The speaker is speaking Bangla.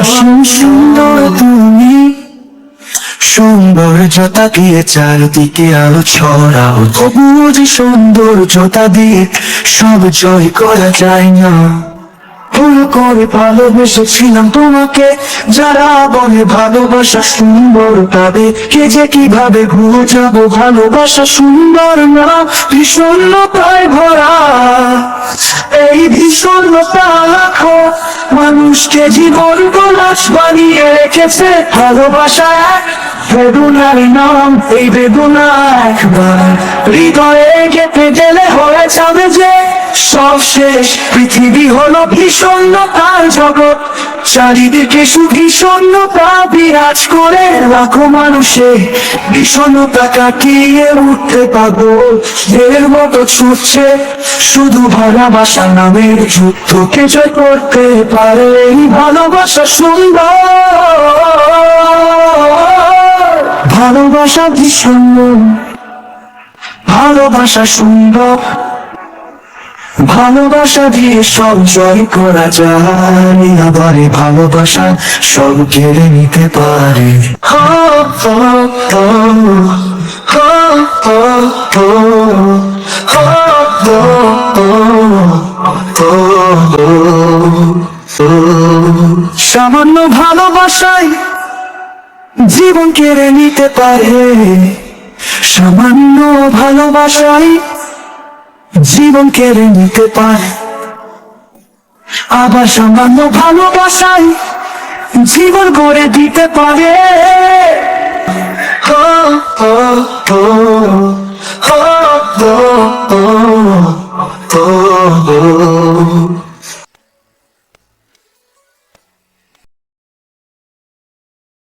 সুন্দর তুমি, সৌন্দর্যতা দিয়ে চারদিকে আলো ছড়াও, তবুও যে সৌন্দর্যতা দিয়ে সব জয় করা যায় না। ভুল করে ভালোবেসেছিলাম তোমাকে, যারা বলে ভালোবাসা সুন্দর পাবে, কে যে কিভাবে ভুলে যাবো ভালোবাসা সুন্দর না। বিষণ্ণতায় ভরা এই বিষণ্ণতা লাখো মানুষকে জীবন কলাস বানিয়ে রেখেছে। ভালোবাসা এক বেদনার নাম, এই বেদনা একবার হৃদয়ে গেঁথে গেলে হয়ে যাবে যে সব শেষ। পৃথিবী হলো বিষণ্ণতার জগৎ, চারিদিকে শুধু বিষণ্ণতা বিরাজ করে। লাখো মানুষে বিষণ্ণতা কাটিয়ে উঠতে পাগল, এর মতো ছুটছে শুধু ভালোবাসা নামের যুদ্ধকে জয় করতে পারে এই ভালোবাসা সুন্দর। ভালোবাসা ভীষণ, ভালোবাসা সুন্দর, ভালোবাসা দিয়ে সব জয় করা যায়। আবার ভালোবাসা সব কেড়ে নিতে পারে। সামান্য ভালোবাসায় জীবন কেড়ে নিতে পারে, সামান্য ভালোবাসায় জীবন কেড়ে নিতে পারে। আবার সামান্য ভালোবাসায় জীবন গড়ে দিতে পারে। হো হো হো হো হো হো হো।